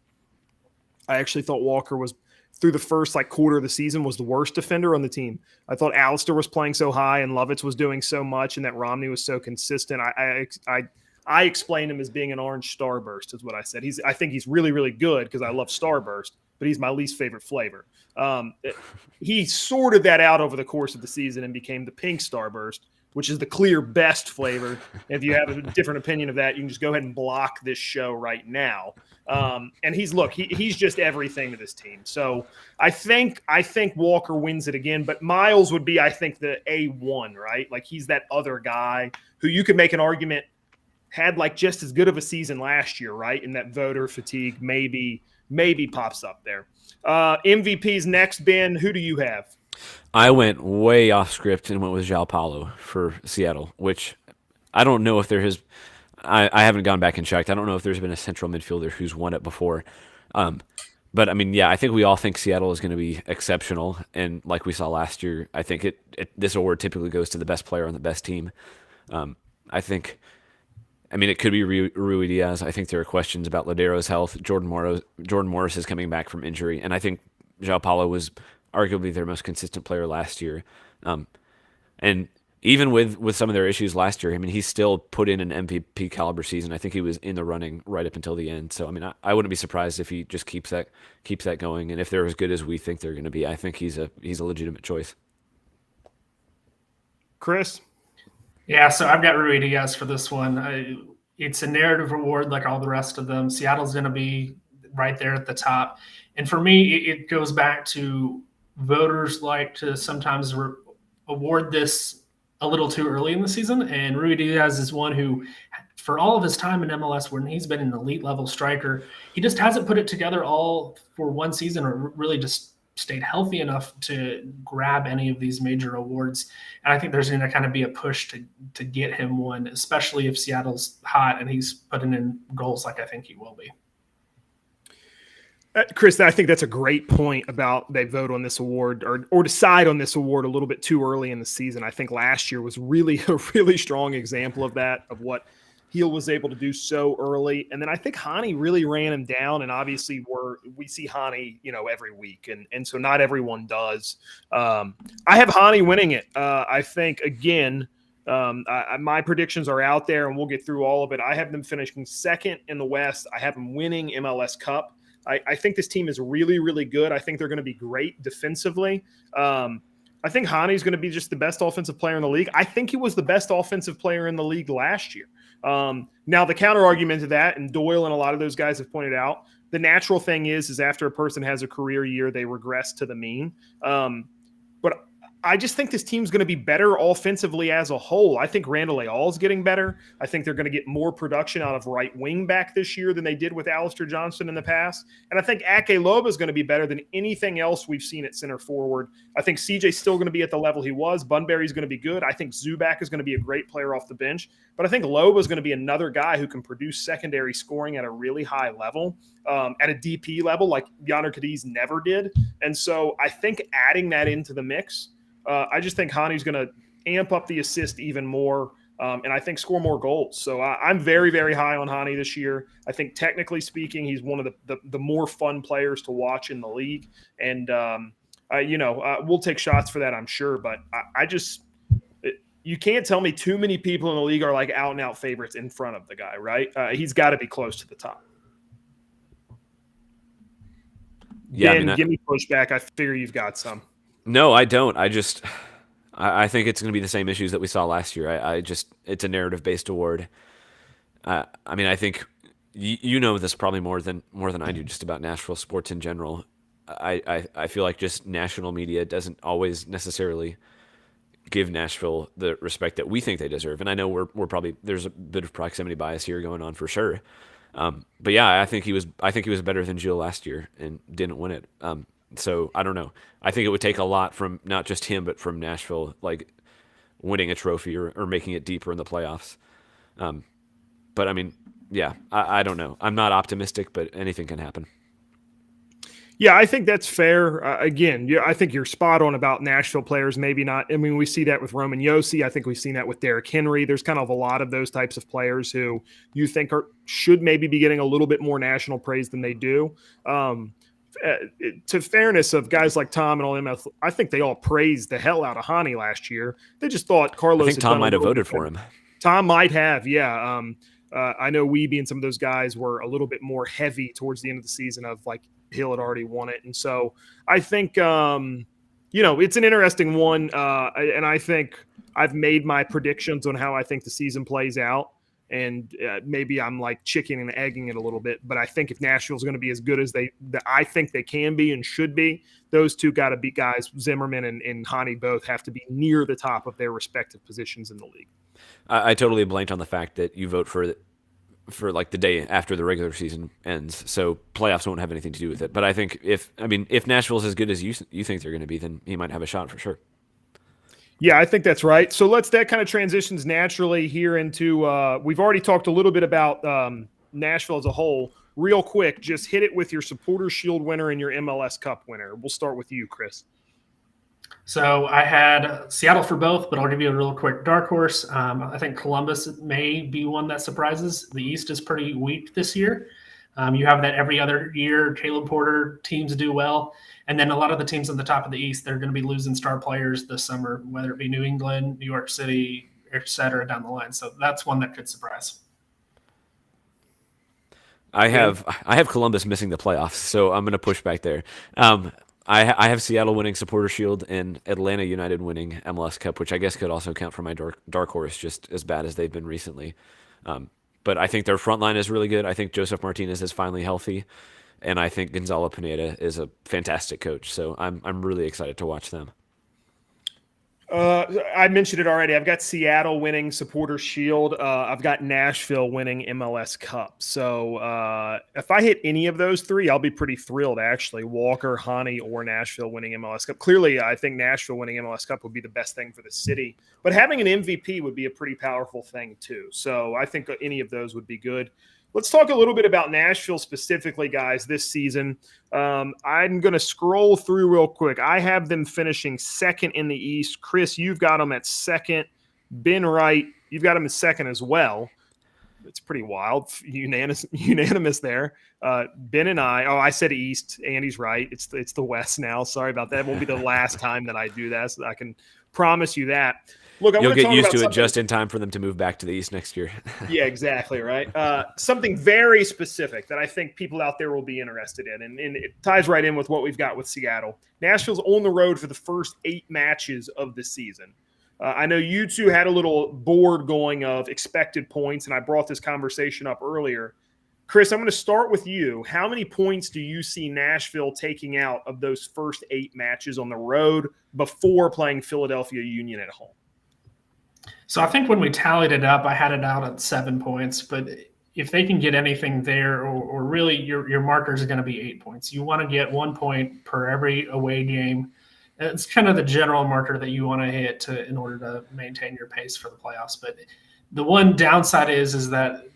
I actually thought Walker was – through the first quarter of the season was the worst defender on the team. I thought Alistair was playing so high and Lovitz was doing so much, and that Romney was so consistent. I explained him as being an orange starburst is what I said. I think he's really, really good because I love starburst, but he's my least favorite flavor. He sorted that out over the course of the season and became the pink starburst, which is the clear best flavor. If you have a different opinion of that, you can just go ahead and block this show right now. And he's just everything to this team. So I think Walker wins it again, but Miles would be, I think, the A1, right? He's that other guy who you could make an argument had just as good of a season last year, right? And that voter fatigue maybe pops up there. MVP's next, Ben. Who do you have? I went way off script and went with João Paulo for Seattle, which I don't know if there has – I haven't gone back and checked. I don't know if there's been a central midfielder who's won it before. But, I mean, yeah, I think we all think Seattle is going to be exceptional. And like we saw last year, I think this award typically goes to the best player on the best team. It could be Rui Diaz. I think there are questions about Lodero's health. Jordan Morris is coming back from injury. And I think João Paulo was arguably their most consistent player last year. And even with some of their issues last year, he still put in an MVP caliber season. I think he was in the running right up until the end. So, I wouldn't be surprised if he just keeps that going. And if they're as good as we think they're going to be, I think he's a legitimate choice. Chris? Yeah, so I've got Rui Diaz for this one. It's a narrative award like all the rest of them. Seattle's going to be right there at the top. And for me, it goes back to voters like to sometimes award this a little too early in the season. And Rui Diaz is one who, for all of his time in MLS, when he's been an elite level striker, he just hasn't put it together all for one season or really just stayed healthy enough to grab any of these major awards. And I think there's going to kind of be a push to get him one, especially if Seattle's hot and he's putting in goals like I think he will be. Chris, I think that's a great point about they vote on this award or decide on this award a little bit too early in the season. I think last year was really a really strong example of that, of what Heel was able to do so early. And then I think Hani really ran him down. And obviously we see Hani, every week. And so not everyone does. I have Hani winning it. I think, again, my predictions are out there and we'll get through all of it. I have them finishing second in the West. I have them winning MLS Cup. I think this team is really, really good. I think they're going to be great defensively. I think Hani is going to be just the best offensive player in the league. I think he was the best offensive player in the league last year. Now, the counter argument to that, and Doyle and a lot of those guys have pointed out, the natural thing is after a person has a career year, they regress to the mean. But I just think this team's going to be better offensively as a whole. I think Randall Leal is getting better. I think they're going to get more production out of right wing back this year than they did with Alistair Johnston in the past. And I think Ake Loba is going to be better than anything else we've seen at center forward. I think CJ's still going to be at the level he was. Bunbury's going to be good. I think Zubac is going to be a great player off the bench. But I think Loba is going to be another guy who can produce secondary scoring at a really high level, at a DP level like Yonner Cadiz never did. And so I think adding that into the mix, I just think Hani's going to amp up the assist even more, and I think score more goals. So I'm very, very high on Hani this year. I think technically speaking, he's one of the more fun players to watch in the league. And, we'll take shots for that, I'm sure. But you can't tell me too many people in the league are like out-and-out favorites in front of the guy, right? He's got to be close to the top. Yeah, give me pushback. I figure you've got some. No, I don't. I think it's going to be the same issues that we saw last year. It's a narrative-based award. I think you know this probably more than I do, just about Nashville sports in general. I feel like just national media doesn't always necessarily give Nashville the respect that we think they deserve. And I know we're probably, there's a bit of proximity bias here going on for sure. But yeah, I think he was better than Gilles last year and didn't win it. So I don't know. I think it would take a lot from not just him, but from Nashville, like winning a trophy or making it deeper in the playoffs. But I mean, yeah, I don't know. I'm not optimistic, but anything can happen. Yeah, I think that's fair. Again, I think you're spot on about Nashville players. Maybe not. I mean, we see that with Roman Yossi. I think we've seen that with Derrick Henry. There's kind of a lot of those types of players who you think should maybe be getting a little bit more national praise than they do. To fairness of guys like Tom and all them, I think they all praised the hell out of Hani last year. They just thought Carlos. I think Tom might have voted for him. Tom might have, yeah. I know Weeby and some of those guys were a little bit more heavy towards the end of the season of like Hill had already won it. And so I think, it's an interesting one. And I think I've made my predictions on how I think the season plays out. And maybe I'm like chicken and egging it a little bit. But I think if Nashville's going to be as good as I think they can be and should be, those two got to be guys, Zimmerman and Hani both have to be near the top of their respective positions in the league. I totally blanked on the fact that you vote for like the day after the regular season ends, so playoffs won't have anything to do with it. But I think if Nashville's as good as you think they're going to be, then he might have a shot for sure. Yeah, I think that's right. So that kind of transitions naturally here into we've already talked a little bit about Nashville as a whole. Real quick, just hit it with your Supporters Shield winner and your MLS Cup winner. We'll start with you, Chris. So I had Seattle for both, but I'll give you a real quick dark horse. I think Columbus may be one that surprises. The East is pretty weak this year. You have that every other year. Caleb Porter teams do well. And then a lot of the teams at the top of the East, they're going to be losing star players this summer, whether it be New England, New York City, et cetera, down the line. So that's one that could surprise. I have Columbus missing the playoffs, so I'm going to push back there. I have Seattle winning Supporter Shield and Atlanta United winning MLS Cup, which I guess could also count for my dark horse, just as bad as they've been recently. But I think their front line is really good. I think Joseph Martinez is finally healthy. and I think Gonzalo Pineda is a fantastic coach. So I'm really excited to watch them. I mentioned it already. I've got Seattle winning Supporter Shield. I've got Nashville winning MLS Cup. So if I hit any of those three, I'll be pretty thrilled, actually. Walker, Hani, or Nashville winning MLS Cup. Clearly, I think Nashville winning MLS Cup would be the best thing for the city. But having an MVP would be a pretty powerful thing, too. So I think any of those would be good. Let's talk a little bit about Nashville specifically, guys, this season. I'm going to scroll through real quick. I have them finishing second in the East. Chris, you've got them at second. Ben Wright, you've got them at second as well. It's pretty wild. Unanimous there. Ben and I said East. Andy's right. It's the West now. Sorry about that. It won't be the last time that I do that. So I can promise you that. Look, you'll get used to it just in time for them to move back to the East next year. Yeah, exactly, right? Something very specific that I think people out there will be interested in, and it ties right in with what we've got with Seattle. Nashville's on the road for the first 8 matches of the season. I know you two had a little board going of expected points, and I brought this conversation up earlier. Chris, I'm going to start with you. How many points do you see Nashville taking out of those first 8 matches on the road before playing Philadelphia Union at home? So I think when we tallied it up, I had it out at 7 points. But if they can get anything there, or really your markers are going to be 8 points. You want to get 1 point per every away game. It's kind of the general marker that you want to hit in order to maintain your pace for the playoffs. But the one downside is that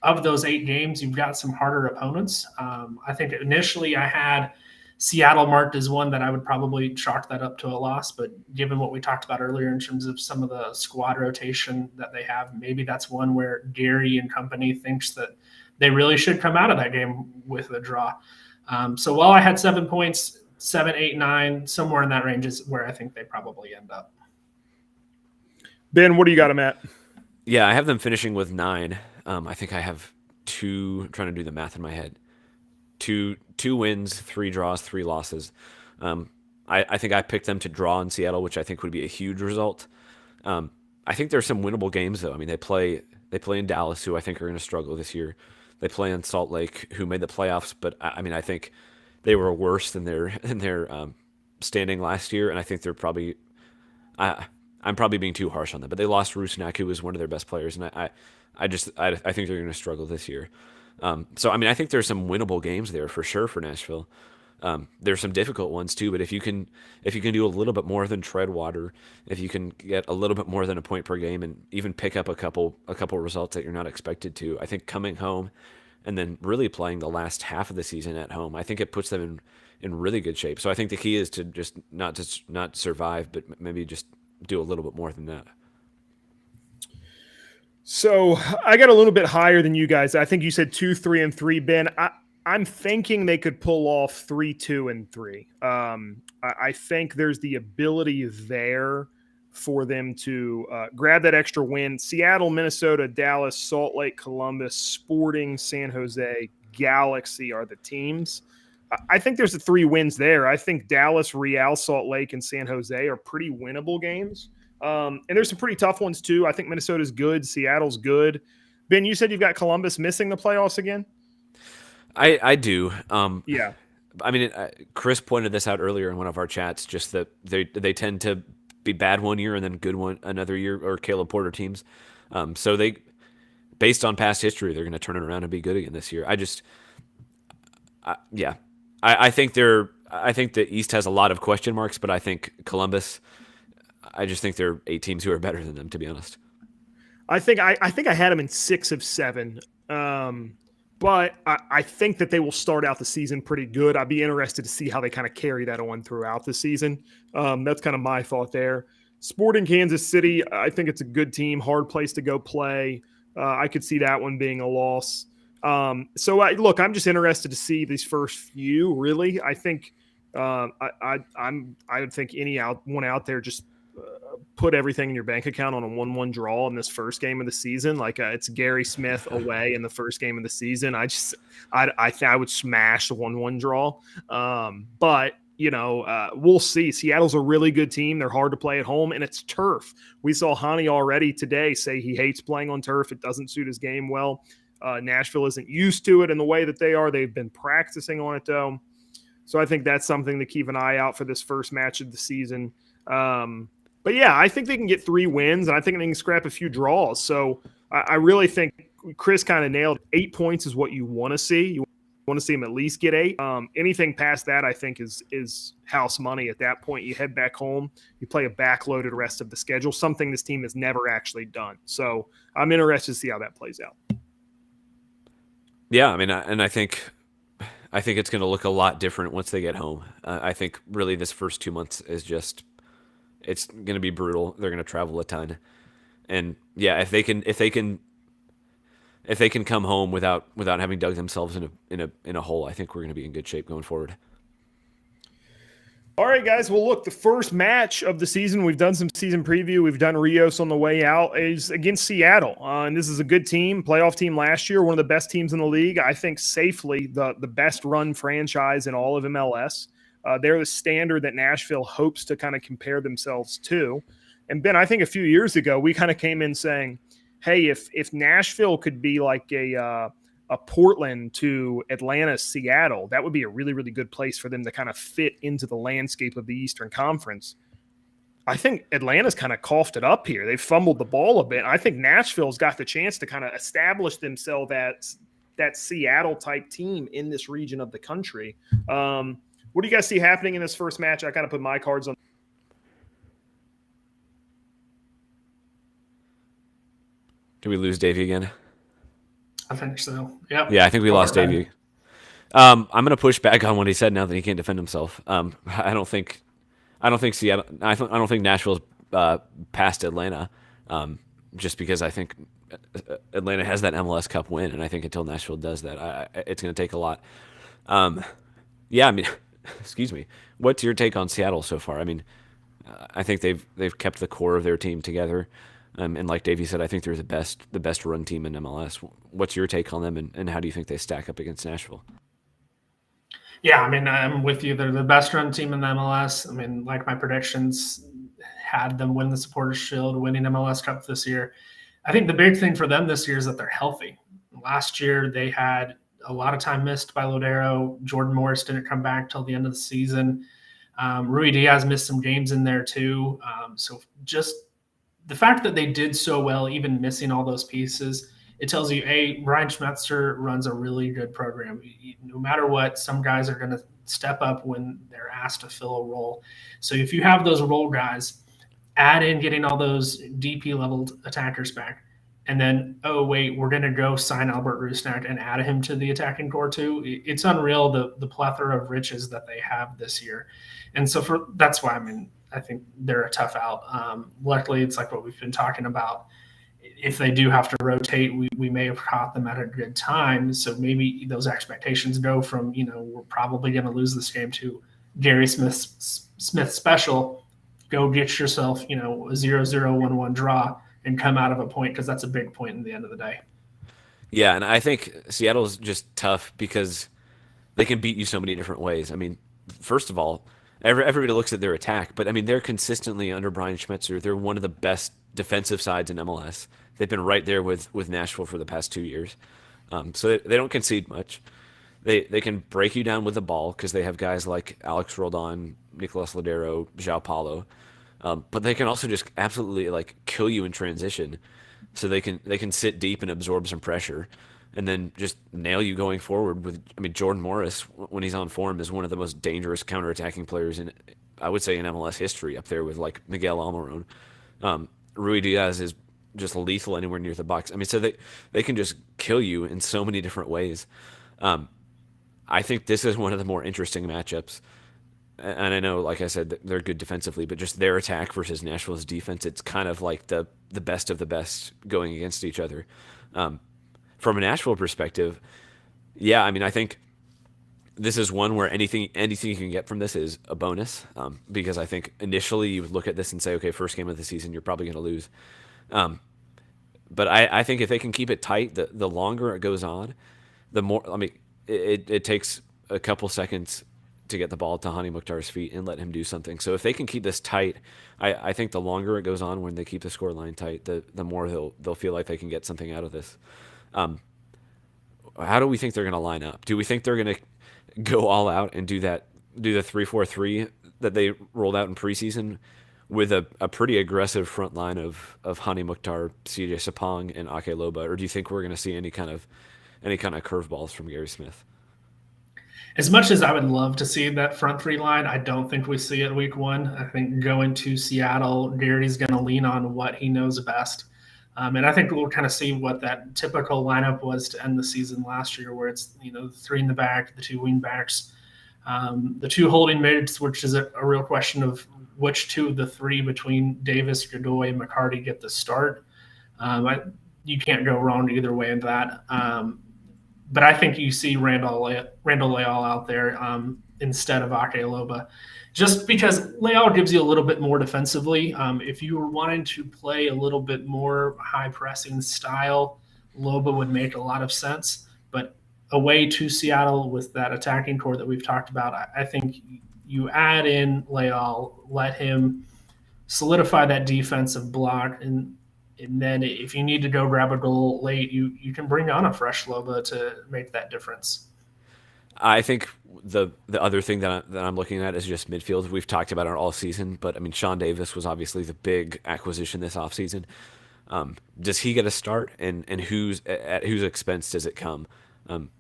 of those 8 games, you've got some harder opponents. I think initially I had Seattle marked as one that I would probably chalk that up to a loss, but given what we talked about earlier in terms of some of the squad rotation that they have, maybe that's one where Gary and company thinks that they really should come out of that game with a draw. So while I had 7 points, 7, 8, 9, somewhere in that range is where I think they probably end up. Ben, what do you got them at? Yeah, I have them finishing with 9. I think I have 2, I'm trying to do the math in my head. Two wins, 3 draws, 3 losses. I think I picked them to draw in Seattle, which I think would be a huge result. I think there's some winnable games though. I mean, they play in Dallas, who I think are going to struggle this year. They play in Salt Lake, who made the playoffs, but I mean, I think they were worse than their standing last year, and I think they're probably. I'm probably being too harsh on them, but they lost Rusnak, who was one of their best players, and I think they're going to struggle this year. So, I mean, I think there's some winnable games there for sure for Nashville. There's some difficult ones too, but if you can do a little bit more than tread water, if you can get a little bit more than a point per game and even pick up a couple results that you're not expected to, I think coming home and then really playing the last half of the season at home, I think it puts them in really good shape. So I think the key is to just not survive, but maybe just do a little bit more than that. So I got a little bit higher than you guys. I think you said 2, 3, and 3, Ben. I'm thinking they could pull off 3, 2, and 3. I think there's the ability there for them to grab that extra win. Seattle, Minnesota, Dallas, Salt Lake, Columbus, Sporting, San Jose, Galaxy are the teams. I think there's the 3 wins there. I think Dallas, Real, Salt Lake, and San Jose are pretty winnable games. And there's some pretty tough ones too. I think Minnesota's good. Seattle's good. Ben, you said you've got Columbus missing the playoffs again? I do. Yeah. I mean, Chris pointed this out earlier in one of our chats, just that they tend to be bad one year and then good one another year, or Caleb Porter teams. So they, based on past history, they're going to turn it around and be good again this year. I think the East has a lot of question marks, but I think Columbus, I just think there are 8 teams who are better than them, to be honest. I think I had them in 6 of 7. But I think that they will start out the season pretty good. I'd be interested to see how they kind of carry that on throughout the season. That's kind of my thought there. Sporting Kansas City, I think it's a good team, hard place to go play. I could see that one being a loss. Look, I'm just interested to see these first few, really. I think I would think one out there just put everything in your bank account on a 1-1 draw in this first game of the season. Like it's Gary Smith away in the first game of the season. I would smash the 1-1 draw. But we'll see. Seattle's a really good team. They're hard to play at home, and it's turf. We saw Hani already today say he hates playing on turf. It doesn't suit his game well. Nashville isn't used to it in the way that they are. They've been practicing on it, though. So I think that's something to keep an eye out for this first match of the season. But yeah, I think they can get 3 wins, and I think they can scrap a few draws. So I really think Chris kind of nailed 8 points is what you want to see. You want to see him at least get 8. Anything past that, I think, is house money. At that point, you head back home. You play a backloaded rest of the schedule, something this team has never actually done. So I'm interested to see how that plays out. Yeah, I mean, I think it's going to look a lot different once they get home. I think really this first 2 months is just it's going to be brutal. They're going to travel a ton, and yeah, if they can come home without having dug themselves in a hole, I think we're going to be in good shape going forward. All right, guys. Well, look, the first match of the season, we've done some season preview. We've done Rios on the way out, is against Seattle. And this is a good team, playoff team last year, one of the best teams in the league. I think safely the best run franchise in all of MLS. They're the standard that Nashville hopes to kind of compare themselves to. And Ben, I think a few years ago, we kind of came in saying, hey, if Nashville could be like a Portland to Atlanta, Seattle, that would be a really, really good place for them to kind of fit into the landscape of the Eastern Conference. I think Atlanta's kind of coughed it up here. They've fumbled the ball a bit. I think Nashville's got the chance to kind of establish themselves as that Seattle-type team in this region of the country. What do you guys see happening in this first match? I kind of put my cards on. Did we lose Davey again? I think so. Yep. Yeah, I think we lost Davey. I'm going to push back on what he said now that he can't defend himself. I don't think Seattle. I don't think Nashville's past Atlanta, just because I think Atlanta has that MLS Cup win, and I think until Nashville does that, it's going to take a lot. Yeah, I mean, excuse me. What's your take on Seattle so far? I mean, I think they've kept the core of their team together. And like Davey said, I think they're the best run team in MLS. What's your take on them, and how do you think they stack up against Nashville? Yeah, I mean, I'm with you. They're the best run team in the MLS. I mean, like my predictions had them win the Supporters' Shield, winning MLS Cup this year. I think the big thing for them this year is that they're healthy. Last year, they had a lot of time missed by Lodero. Jordan Morris didn't come back till the end of the season. Rui Diaz missed some games in there too. So just the fact that they did so well, even missing all those pieces, it tells you, Brian Schmetzer runs a really good program. No matter what, some guys are going to step up when they're asked to fill a role. So if you have those role guys, add in getting all those DP-leveled attackers back, and then, we're going to go sign Albert Rusnak and add him to the attacking core too. It's unreal, the plethora of riches that they have this year. And so that's why, I think they're a tough out. Luckily, it's like what we've been talking about. If they do have to rotate, we may have caught them at a good time. So maybe those expectations go from, we're probably going to lose this game to Gary Smith special. Go get yourself, a 0-0-1-1 draw and come out of a point, because that's a big point in the end of the day. Yeah, and I think Seattle's just tough because they can beat you so many different ways. I mean, first of all, everybody looks at their attack, but they're consistently under Brian Schmetzer. They're one of the best defensive sides in MLS. They've been right there with Nashville for the past 2 years. So they don't concede much. They can break you down with the ball because they have guys like Alex Roldan, Nicolas Lodero, João Paulo. But they can also just absolutely kill you in transition. So they can sit deep and absorb some pressure, and then just nail you going forward with. Jordan Morris, when he's on form, is one of the most dangerous counterattacking players in MLS history, up there with Miguel Almiron. Rui Diaz is just lethal anywhere near the box. So they can just kill you in so many different ways. I think this is one of the more interesting matchups. And I know, like I said, they're good defensively, but just their attack versus Nashville's defense, it's kind of like the best of the best going against each other. From a Nashville perspective, yeah, I think this is one where anything you can get from this is a bonus, because I think initially you would look at this and say, okay, first game of the season, you're probably going to lose. But I think if they can keep it tight, the longer it goes on, the more, it takes a couple seconds to get the ball to Hani Mukhtar's feet and let him do something. So if they can keep this tight, I think the longer it goes on when they keep the score line tight, the more they'll feel like they can get something out of this. how do we think they're going to line up? Do we think they're going to go all out and do the 3-4-3 that they rolled out in preseason with a pretty aggressive front line of Hani Mukhtar, CJ Sapong, and Ake Loba? Or do you think we're going to see any kind of curveballs from Gary Smith? As much as I would love to see that front three line, I don't think we see it week one. I think going to Seattle, Gary's going to lean on what he knows best. And I think we'll kind of see what that typical lineup was to end the season last year, where it's, the three in the back, the two wing backs, the two holding mids, which is a real question of which two of the three between Davis, Godoy, and McCarty get the start. You can't go wrong either way in that. But I think you see Randall Leal out there instead of Ake Loba, just because Leal gives you a little bit more defensively. If you were wanting to play a little bit more high pressing style, Loba would make a lot of sense. But away to Seattle with that attacking core that we've talked about, I think you add in Leal, let him solidify that defensive block, and then if you need to go grab a goal late, you can bring on a fresh Loba to make that difference. I think the other thing that I'm looking at is just midfield. We've talked about it all season, but I mean, Sean Davis was obviously the big acquisition this offseason. Does he get a start, and at whose expense does it come?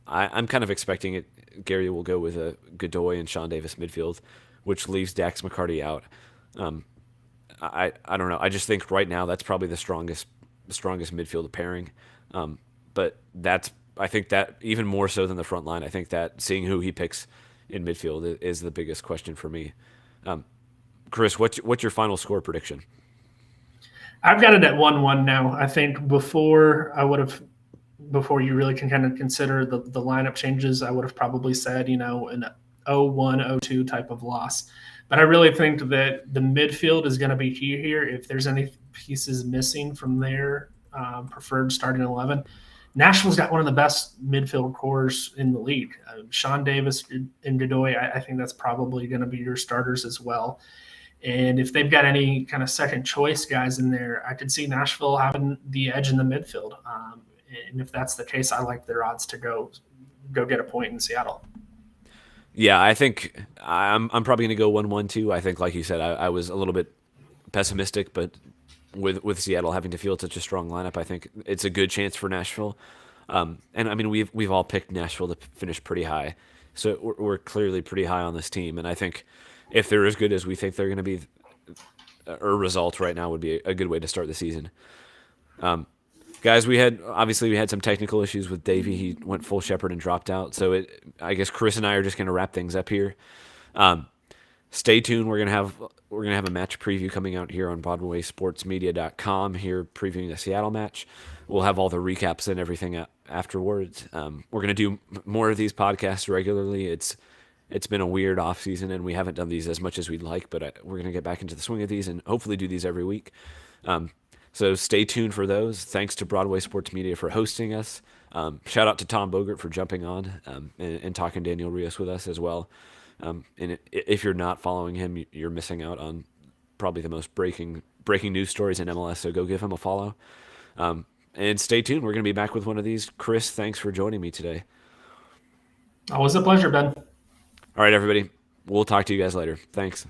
I'm kind of expecting it. Gary will go with a Godoy and Sean Davis midfield, which leaves Dax McCarty out. I don't know. I just think right now that's probably the strongest midfield pairing. But I think that even more so than the front line, I think that seeing who he picks in midfield is the biggest question for me. Chris, what's your final score prediction? I've got it at 1-1 now. I think before you really can kind of consider the lineup changes, I would have probably said, an 0-1, 0-2 type of loss. But I really think that the midfield is going to be key here. If there's any pieces missing from their preferred starting 11, Nashville's got one of the best midfield cores in the league. Sean Davis and Godoy, I think that's probably going to be your starters as well. And if they've got any kind of second choice guys in there, I could see Nashville having the edge in the midfield. And if that's the case, I like their odds to go get a point in Seattle. Yeah, I think I'm probably going to go 1-1 too. I think, like you said, I was a little bit pessimistic, but with Seattle having to field such a strong lineup, I think it's a good chance for Nashville. And I mean, we've all picked Nashville to finish pretty high, so we're clearly pretty high on this team. And I think if they're as good as we think they're going to be, a result right now would be a good way to start the season. Guys, we had some technical issues with Davey. He went full shepherd and dropped out. So I guess Chris and I are just going to wrap things up here. Stay tuned. We're gonna have a match preview coming out here on BroadwaySportsMedia.com here, previewing the Seattle match. We'll have all the recaps and everything afterwards. We're gonna do more of these podcasts regularly. It's been a weird off season, and we haven't done these as much as we'd like, but we're gonna get back into the swing of these and hopefully do these every week. So stay tuned for those. Thanks to Broadway Sports Media for hosting us. Shout out to Tom Bogert for jumping on and talking Daniel Rios with us as well. And if you're not following him, you're missing out on probably the most breaking news stories in MLS, so go give him a follow. And stay tuned. We're going to be back with one of these. Chris, thanks for joining me today. Always a pleasure, Ben. All right, everybody. We'll talk to you guys later. Thanks.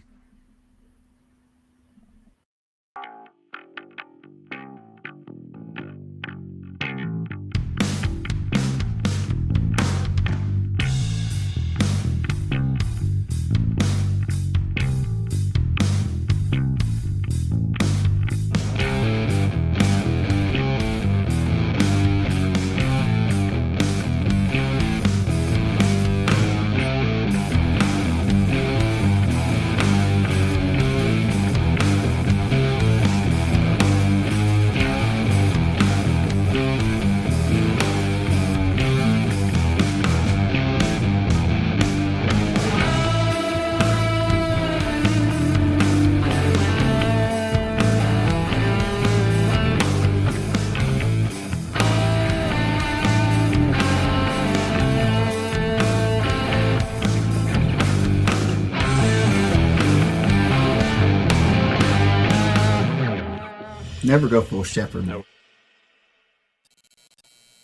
Never go full shepherd. Nope.